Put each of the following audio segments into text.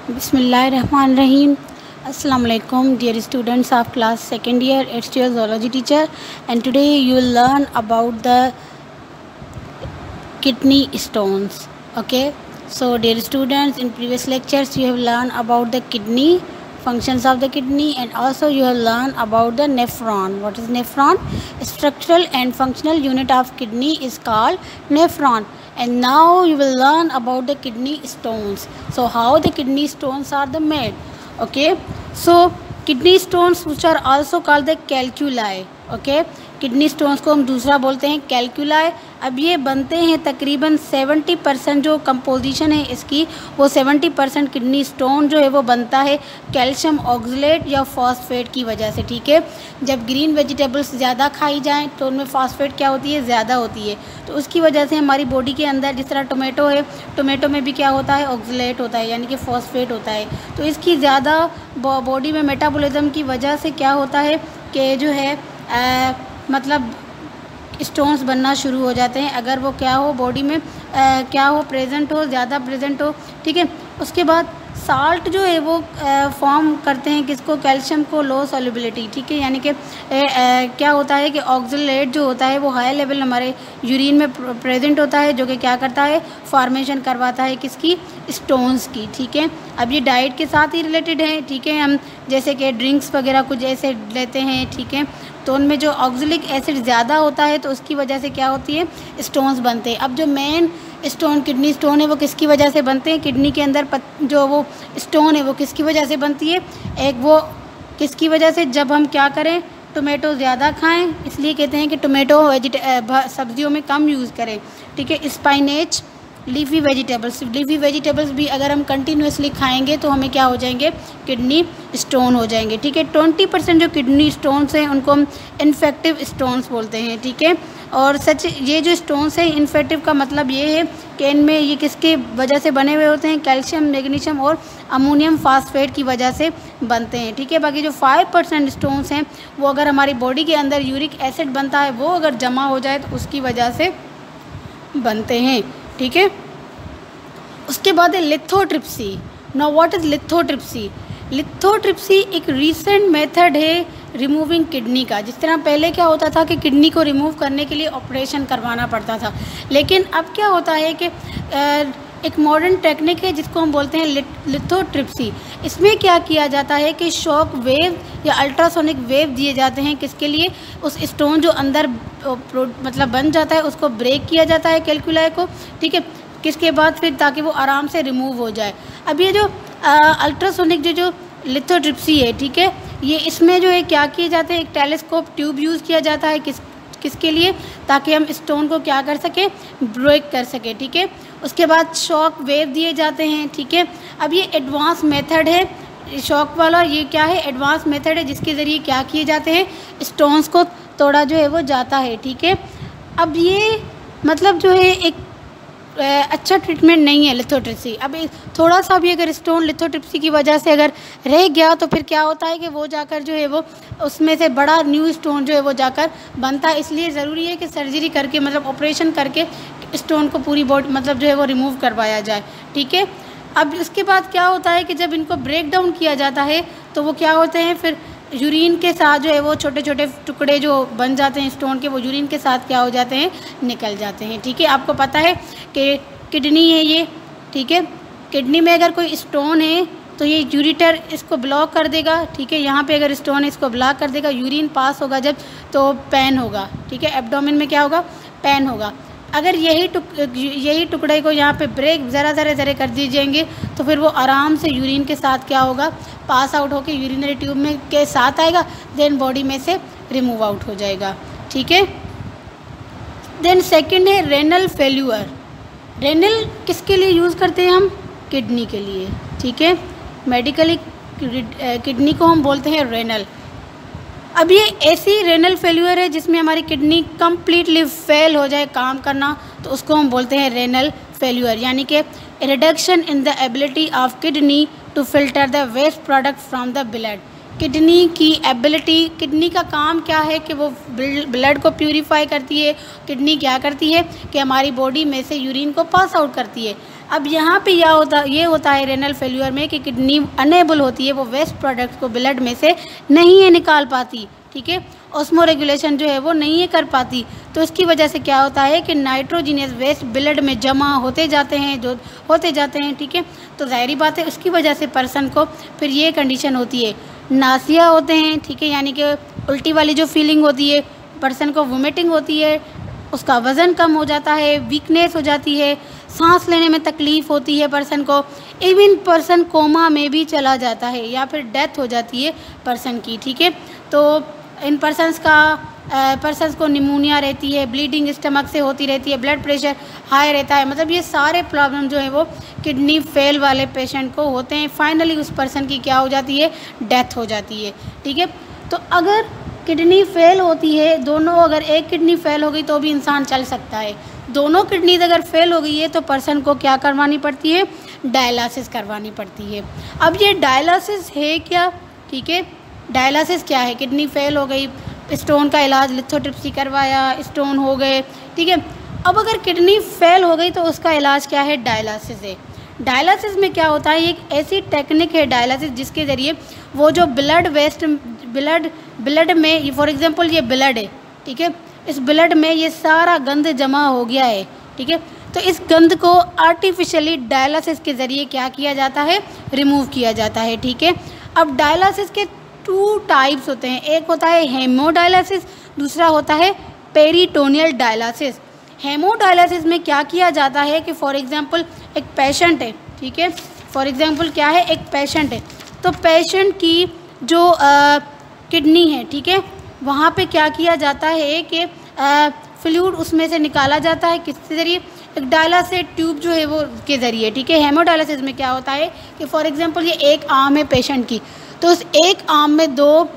Bismillahirrahmanirrahim. Assalamu alaikum, dear students of class second year. It's your zoology teacher, and today you will learn about the kidney stones. Okay, so dear students, in previous lectures you have learned about the kidney, functions of the kidney, and also you have learned about the nephron. What is nephron? Structural and functional unit of kidney is called nephron. And now you will learn about the kidney stones. So how the kidney stones are the made? Okay, so kidney stones which are also called the calculi. Okay, kidney stones को हम दूसरा बोलते हैं कैल्कुलाई. अब ये बनते हैं तकरीबन 70% जो कंपोजिशन है इसकी, वो 70% किडनी स्टोन जो है वो बनता है कैल्शियम ऑक्सलेट या फॉस्फेट की वजह से. ठीक है, जब ग्रीन वेजिटेबल्स ज़्यादा खाई जाएं तो उनमें फॉस्फेट क्या होती है, ज़्यादा होती है. तो उसकी वजह से हमारी बॉडी के अंदर, जिस तरह टोमेटो है, टोमेटो में भी क्या होता है, ऑक्सलेट होता है, यानी कि फॉस्फेट होता है. तो इसकी ज़्यादा बॉडी में मेटाबॉलिज्म की वजह से क्या होता है कि जो है मतलब स्टोन्स बनना शुरू हो जाते हैं, अगर वो क्या हो बॉडी में क्या हो, प्रेजेंट हो, ज़्यादा प्रेजेंट हो. ठीक है, उसके बाद साल्ट जो है वो फॉर्म करते हैं किसको, कैल्शियम को, लो सॉल्युबिलिटी. ठीक है, यानी कि क्या होता है कि ऑक्सलेट जो होता है वो हाई लेवल हमारे यूरिन में प्रेजेंट होता है, जो कि क्या करता है, फॉर्मेशन करवाता है किसकी, स्टोन्स की. ठीक है, अब ये डाइट के साथ ही रिलेटेड है. ठीक है, हम जैसे कि ड्रिंक्स वगैरह कुछ ऐसे लेते हैं, ठीक है, तो उनमें जो ऑक्जेलिक एसिड ज़्यादा होता है तो उसकी वजह से क्या होती है, स्टोन्स बनते हैं. अब जो मेन स्टोन किडनी स्टोन है वो किसकी वजह से बनते हैं, किडनी के अंदर जो वो स्टोन है वो किसकी वजह से बनती है, एक वो किसकी वजह से, जब हम क्या करें, टोमेटो ज़्यादा खाएं, इसलिए कहते हैं कि टोमेटो सब्जियों में कम यूज़ करें. ठीक है, स्पाइनेच, लीफी वेजिटेबल्स भी अगर हम कंटिन्यूसली खाएंगे तो हमें क्या हो जाएंगे, किडनी स्टोन हो जाएंगे. ठीक है, 20% जो किडनी स्टोन्स हैं उनको हम इन्फेक्टिव स्टोन्स बोलते हैं. ठीक है, और सच ये जो स्टोन्स हैं, इन्फेक्टिव का मतलब ये है कि इनमें ये किसके वजह से बने हुए होते हैं, कैल्शियम, मैग्नीशियम और अमोनियम फास्फेट की वजह से बनते हैं. ठीक है, बाकी जो 5% स्टोन्स हैं वो अगर हमारी बॉडी के अंदर यूरिक एसिड बनता है, वो अगर जमा हो जाए तो उसकी वजह से बनते हैं. ठीक है, उसके बाद है lithotripsy. Now what is lithotripsy? Lithotripsy एक रीसेंट मेथड है रिमूविंग किडनी का. जिस तरह पहले क्या होता था कि किडनी को रिमूव करने के लिए ऑपरेशन करवाना पड़ता था, लेकिन अब क्या होता है कि एक मॉडर्न टेक्निक है जिसको हम बोलते हैं लिथोट्रिप्सी. इसमें क्या किया जाता है कि शॉक वेव या अल्ट्रासोनिक वेव दिए जाते हैं, किसके लिए, उस स्टोन जो अंदर मतलब बन जाता है उसको ब्रेक किया जाता है, कैल्कुलाई को. ठीक है, किसके बाद फिर ताकि वो आराम से रिमूव हो जाए. अब ये जो अल्ट्रासोनिक जो लिथोट्रिप्सी है, ठीक है, ये इसमें जो है क्या किए जाते हैं, एक टेलीस्कोप ट्यूब यूज़ किया जाता है किसके लिए, ताकि हम स्टोन को क्या कर सकें, ब्रेक कर सकें. ठीक है, उसके बाद शॉक वेव दिए जाते हैं. ठीक है, अब ये एडवांस मेथड है, शॉक वाला ये क्या है, एडवांस मेथड है जिसके ज़रिए क्या किए जाते हैं, स्टोन्स को तोड़ा जो है वो जाता है. ठीक है, अब ये मतलब जो है एक अच्छा ट्रीटमेंट नहीं है लिथोट्रिप्सी. अब थोड़ा सा भी अगर स्टोन लिथोट्रिप्सी की वजह से अगर रह गया तो फिर क्या होता है कि वो जाकर जो है वो उसमें से बड़ा न्यू स्टोन जो है वो जाकर बनता है. इसलिए ज़रूरी है कि सर्जरी करके, मतलब ऑपरेशन करके स्टोन को पूरी बॉडी मतलब जो है वो रिमूव करवाया जाए. ठीक है, अब उसके बाद क्या होता है कि जब इनको ब्रेक डाउन किया जाता है तो वो क्या होते हैं, फिर यूरिन के साथ जो है वो छोटे छोटे टुकड़े जो बन जाते हैं स्टोन के, वो यूरिन के साथ क्या हो जाते हैं, निकल जाते हैं. ठीक है, आपको पता है कि किडनी है ये. ठीक है, किडनी में अगर कोई स्टोन है तो ये यूरिटर इसको ब्लॉक कर देगा. ठीक है, यहाँ पे अगर स्टोन है इसको ब्लॉक कर देगा, यूरिन पास होगा जब तो पेन होगा. ठीक है, एब्डोमेन में क्या होगा, पेन होगा. अगर यही टुकड़े को यहाँ पे ब्रेक ज़रा कर दीजिएंगे तो फिर वो आराम से यूरिन के साथ क्या होगा, पास आउट होकर यूरिनरी ट्यूब में के साथ आएगा, देन बॉडी में से रिमूव आउट हो जाएगा. ठीक है, देन सेकंड है रेनल फेल्यूर. रेनल किसके लिए यूज़ करते हैं हम, किडनी के लिए. ठीक है, मेडिकली किडनी को हम बोलते हैं रेनल. अब ये ऐसी रेनल फेल्यूर है जिसमें हमारी किडनी कम्प्लीटली फेल हो जाए काम करना, तो उसको हम बोलते हैं रेनल फेल्यूर, यानी कि reduction in the ability of kidney to filter the waste product from the blood. Kidney की एबिलिटी, किडनी का काम क्या है कि वो ब्लड को प्यूरीफाई करती है. किडनी क्या करती है कि हमारी बॉडी में से यूरिन को पास आउट करती है, अब यहाँ पे ये होता है रेनल फेल्यूर में कि किडनी अनेबल होती है, वो वेस्ट प्रोडक्ट्स को ब्लड में से नहीं है निकाल पाती, ठीक है, ऑस्मो रेगुलेशन जो है वो नहीं है कर पाती। तो इसकी वजह से क्या होता है कि नाइट्रोजीनियस वेस्ट ब्लड में जमा होते जाते हैं, ठीक है। तो ज़ाहिरी बात है उसकी वजह से पर्सन को फिर ये कंडीशन होती है, नासिया होते हैं, ठीक है, यानी कि उल्टी वाली जो फीलिंग होती है, पर्सन को वोमिटिंग होती है, उसका वज़न कम हो जाता है, वीकनेस हो जाती है, सांस लेने में तकलीफ़ होती है पर्सन को, इवन पर्सन कोमा में भी चला जाता है या फिर डेथ हो जाती है पर्सन की, ठीक है। तो इन पर्सन्स को निमोनिया रहती है, ब्लीडिंग स्टमक से होती रहती है, ब्लड प्रेशर हाई रहता है, मतलब ये सारे प्रॉब्लम जो है वो किडनी फेल वाले पेशेंट को होते हैं। फाइनली उस पर्सन की क्या हो जाती है, डेथ हो जाती है, ठीक है। तो अगर किडनी फेल होती है, दोनों, अगर एक किडनी फेल हो गई तो भी इंसान चल सकता है, दोनों किडनीज अगर फेल हो गई है तो पर्सन को क्या करवानी पड़ती है, डायलिसिस करवानी पड़ती है। अब ये डायलिसिस है क्या, ठीक है, डायलिसिस क्या है, किडनी फेल हो गई, स्टोन का इलाज लिथोट्रिप्सी करवाया, स्टोन हो गए, ठीक है। अब अगर किडनी फेल हो गई तो उसका इलाज क्या है, डायलिसिस है। डायलिसिस में क्या होता है, एक ऐसी टेक्निक है डायलिसिस जिसके ज़रिए वो जो ब्लड वेस्ट ब्लड में, फॉर एग्जांपल ये ब्लड है, ठीक है, इस ब्लड में ये सारा गंद जमा हो गया है, ठीक है, तो इस गंद को आर्टिफिशियली डायलिसिस के ज़रिए क्या किया जाता है, रिमूव किया जाता है, ठीक है। अब डायलिसिस के 2 टाइप्स होते हैं, एक होता है हेमोडायलिसिस, दूसरा होता है पेरिटोनियल डायलिसिस। हेमोडायलिसिस में क्या किया जाता है कि फॉर एग्जांपल एक पेशेंट है, ठीक है, फॉर एग्जांपल क्या है, एक पेशेंट है, तो पेशेंट की जो किडनी है, ठीक है, वहाँ पे क्या किया जाता है कि फ्लूइड उसमें से निकाला जाता है, किसके ज़रिए, एक डायलिसिस ट्यूब जो है वो के ज़रिए, ठीक है। हेमोडायलिसिस में क्या होता है कि फॉर एग्जांपल ये एक आर्म है पेशेंट की, तो उस एक आर्म में 2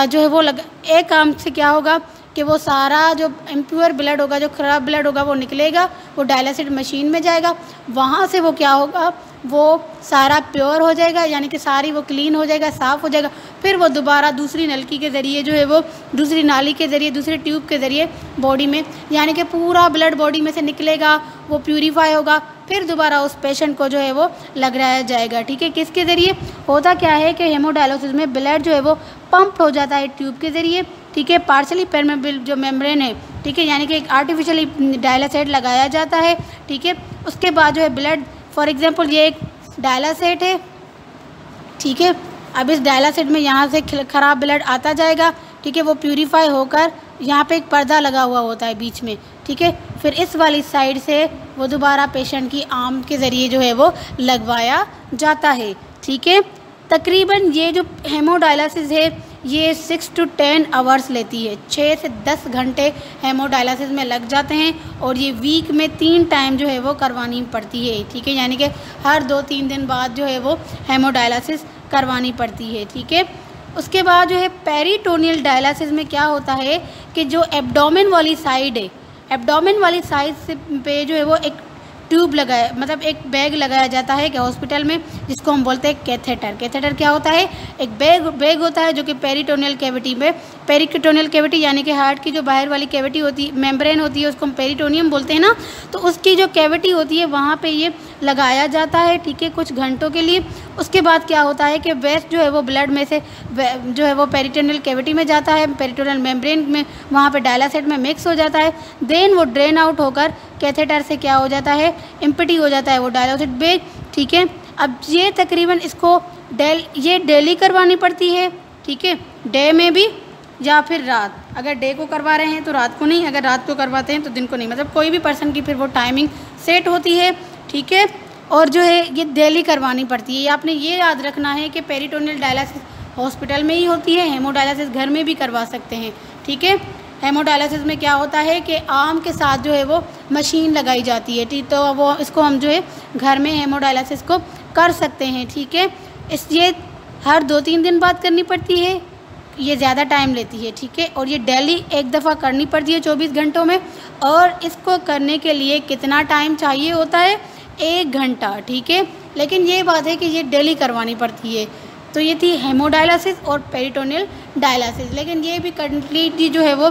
जो है वो एक आर्म से क्या होगा कि वो सारा जो इम्प्योर ब्लड होगा, जो ख़राब ब्लड होगा वो निकलेगा, वो डायलिसिस मशीन में जाएगा, वहाँ से वो क्या होगा, वो सारा प्योर हो जाएगा, यानी कि सारी वो क्लीन हो जाएगा, साफ़ हो जाएगा, फिर वो दोबारा दूसरी नलकी के ज़रिए जो है वो दूसरी नाली के ज़रिए, दूसरे ट्यूब के ज़रिए बॉडी में, यानी कि पूरा ब्लड बॉडी में से निकलेगा, वो प्यूरीफाई होगा, फिर दोबारा उस पेशेंट को जो है वो लगाया जाएगा, ठीक है। किसके ज़रिए होता क्या है कि हेमोडायलिसिस में ब्लड जो है वो पंप हो जाता है ट्यूब के ज़रिए, ठीक है, पार्शली परमेबल जो मेम्ब्रेन है, ठीक है, यानी कि एक आर्टिफिशियली डायलिसेट लगाया जाता है, ठीक है। उसके बाद जो है ब्लड, फॉर एग्जांपल ये एक डायलिसेट है, ठीक है, अब इस डायलिसेट में यहाँ से ख़राब ब्लड आता जाएगा, ठीक है, वो प्यूरीफाई होकर यहाँ पे एक पर्दा लगा हुआ होता है बीच में, ठीक है, फिर इस वाली साइड से वो दोबारा पेशेंट की आर्म के ज़रिए जो है वो लगवाया जाता है, ठीक है। तकरीबन ये जो हेमोडायलिसिस है ये 6 to 10 आवर्स लेती है, 6 से 10 घंटे हेमोडायलिसिस में लग जाते हैं, और ये वीक में 3 टाइम जो है वो करवानी पड़ती है, ठीक है, यानी कि हर 2-3 दिन बाद जो है वो हेमोडायलिसिस करवानी पड़ती है, ठीक है। उसके बाद जो है पेरिटोनियल डायलिसिस में क्या होता है कि जो एब्डोमेन वाली साइड है, एब्डोमेन वाली साइड से पे जो है वो एक ट्यूब लगाया, मतलब एक बैग लगाया जाता है कि हॉस्पिटल में, जिसको हम बोलते हैं कैथेटर। कैथेटर क्या होता है, एक बैग होता है जो कि पेरिटोनियल कैविटी में, पेरिटोनियल कैविटी यानी कि हार्ट की जो बाहर वाली कैविटी होती है, मेम्ब्रेन होती है, उसको हम पेरिटोनियम बोलते हैं ना, तो उसकी जो कैविटी होती है वहाँ पे ये लगाया जाता है, ठीक है, कुछ घंटों के लिए। उसके बाद क्या होता है कि वेस्ट जो है वो ब्लड में से जो है वो पेरिटोनियल कैविटी में जाता है, पेरिटोनियल मेम्ब्रेन में, वहाँ पे डायलिसेट में मिक्स हो जाता है, देन वो ड्रेन आउट होकर कैथेटर से क्या हो जाता है, एम्प्टी हो जाता है वो डायलिसिस बैग, ठीक है। अब ये तकरीबन इसको डेली करवानी पड़ती है, ठीक है, डे में भी या फिर रात, अगर डे को करवा रहे हैं तो रात को नहीं, अगर रात को करवाते हैं तो दिन को नहीं, मतलब कोई भी पर्सन की फिर वो टाइमिंग सेट होती है, ठीक है। और जो है ये डेली करवानी पड़ती है। आपने ये याद रखना है कि पेरिटोनियल डायलिसिस हॉस्पिटल में ही होती है, हेमोडायलिसिस घर में भी करवा सकते हैं, ठीक है। हेमोडायलिसिस में क्या होता है कि आर्म के साथ जो है वो मशीन लगाई जाती है, ठीक, तो वो इसको हम जो है घर में हेमोडायलिसिस को कर सकते हैं, ठीक है। इसलिए हर 2-3 दिन बाद करनी पड़ती है, ये ज़्यादा टाइम लेती है, ठीक है, और ये डेली एक दफ़ा करनी पड़ती है 24 घंटों में। और इसको करने के लिए कितना टाइम चाहिए होता है, 1 घंटा, ठीक है, लेकिन ये बात है कि ये डेली करवानी पड़ती है। तो ये थी हेमोडायलिसिस और पेरिटोनियल डायलिसिस, लेकिन ये भी कम्प्लीटली जो है वो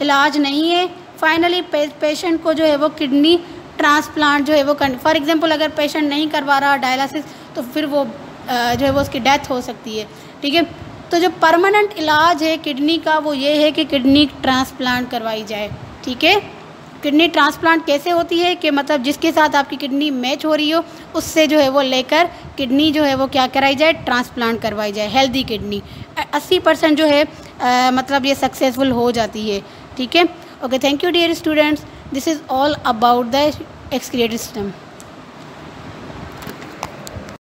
इलाज नहीं है। फाइनली पेशेंट को जो है वो किडनी ट्रांसप्लांट जो है वो फॉर एग्जांपल अगर पेशेंट नहीं करवा रहा डायलिसिस तो फिर वो जो है वो उसकी डेथ हो सकती है, ठीक है। तो जो परमानेंट इलाज है किडनी का वो ये है कि किडनी ट्रांसप्लांट करवाई जाए, ठीक है। किडनी ट्रांसप्लांट कैसे होती है कि मतलब जिसके साथ आपकी किडनी मैच हो रही हो उससे जो है वो लेकर किडनी जो है वो क्या कराई जाए, ट्रांसप्लांट करवाई जाए। हेल्दी किडनी 80% जो है मतलब ये सक्सेसफुल हो जाती है, ठीक है। Okay, thank you dear students, this is all about the excretory system.